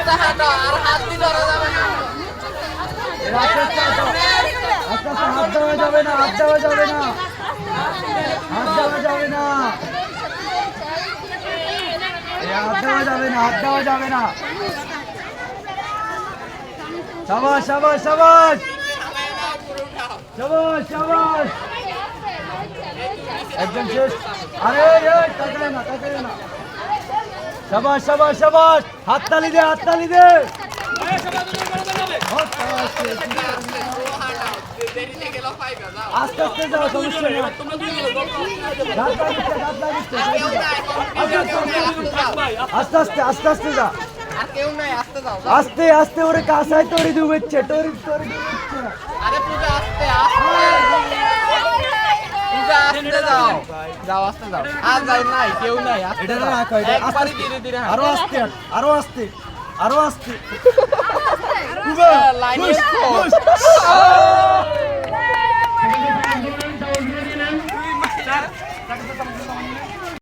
আস্তে হাঁটো আর হাত দিয়ে ধরা যাবে না আস্তে আস্তে হাত দেওয়া যাবে না, হাত দেওয়া যাবে না, হাত দেওয়া যাবে না, হাত দেওয়া যাবে না, হাত দেওয়া যাবে না। শাবাশ শাবাশ শাবাশ শাবাশ শাবাশ। একদম শেষ। আরে তাকায় না, তাকায় না। শাবাশ শাবাশ শাবাশ। হাততালি দে, হাততালি দে। আস্তে আস্তে যাও, সমস্যা নেই। আস্তে আস্তে আস্তে আস্তে যা। আর কেউ নাই আস্তে যাও আস্তে আস্তে ওরে কাঁসায় তোরে ডুবেচ্ছে, তোরে ডুবেচ্ছে। আরে পূজা আস্তে আস্তে পূজা আস্তে যাও যাও আস্তে যাও আর যাই নাই কেউ নাই আস্তে এটা যাও। রাখো, এটা আস্তে একবারই আস্তে। ধীরে ধীরে আরো আস্তে আরো আস্তে আরো আস্তে। লাইনে